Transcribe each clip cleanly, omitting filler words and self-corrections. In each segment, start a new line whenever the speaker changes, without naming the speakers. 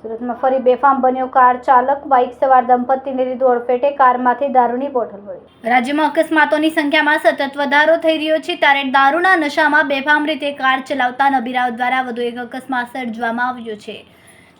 સુરતમાં ફરી બેફામ બન્યો કાર ચાલક. બાઇક સવાર દંપતીને લીધું અડફેટે, કારમાંથી દારૂની બોટલ મળી. રાજ્યમાં અકસ્માતોની સંખ્યામાં સતત વધારો થઈ રહ્યો છે, ત્યારે દારૂના નશામાં બેફામ રીતે કાર ચલાવતા નબીરાઓ દ્વારા વધુ એક અકસ્માત સર્જવામાં આવ્યો છે.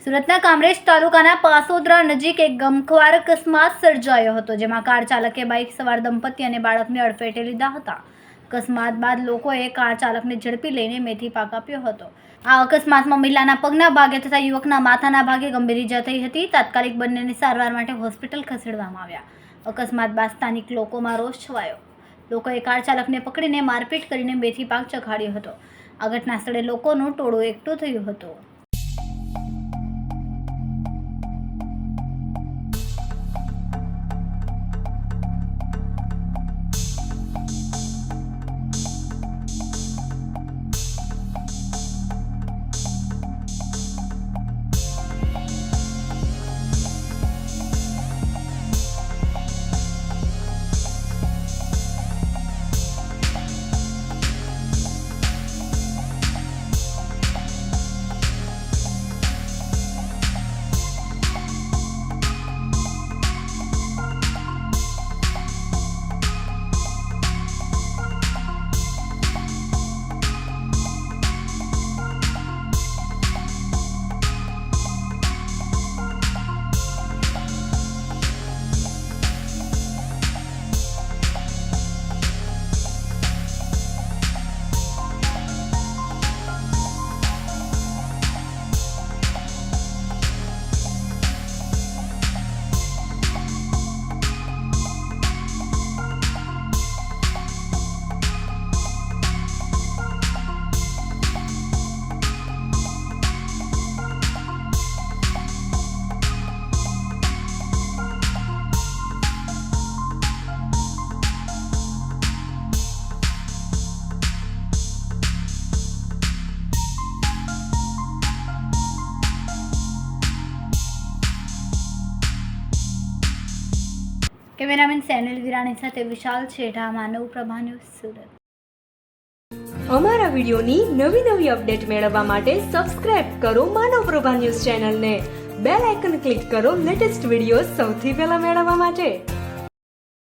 સુરતના કામરેજ તાલુકાના પાસોદરા નજીક એક ગમખ્વાર અકસ્માત સર્જાયો હતો, જેમાં કાર ચાલકે બાઇક સવાર દંપતી અને બાળકને અડફેટે લીધા હતા. અકસ્માત બાદ લોકોએ કાર ચાલકને ઝડપી લઈને મેથી પાક આપ્યો હતો. આ અકસ્માતમાં મહિલાના પગના ભાગે તથા યુવકના માથાના ભાગે ગંભીર ઈજા થઈ હતી. તાત્કાલિક બંનેને સારવાર માટે હોસ્પિટલ ખસેડવામાં આવ્યા. અકસ્માત બાદ સ્થાનિક લોકોમાં રોષ છવાયો. લોકોએ કાર ચાલકને પકડીને મારપીટ કરીને મેથી પાક ચખાડ્યો હતો. આ ઘટના સ્થળે લોકોનું ટોળું એકઠું થયું હતું. કેમેરામેન સેનિલ વિરાણી સાથે વિશાલ છેઠા, માનવ પ્રભા ન્યૂઝ, સુરત.
અમારા વિડિયોની નવી અપડેટ મેળવવા માટે સબસ્ક્રાઇબ કરો માનવ પ્રભા ન્યૂઝ ચેનલને. બેલ આઇકન ક્લિક કરો લેટેસ્ટ વિડિયો સૌથી પહેલા મેળવવા માટે.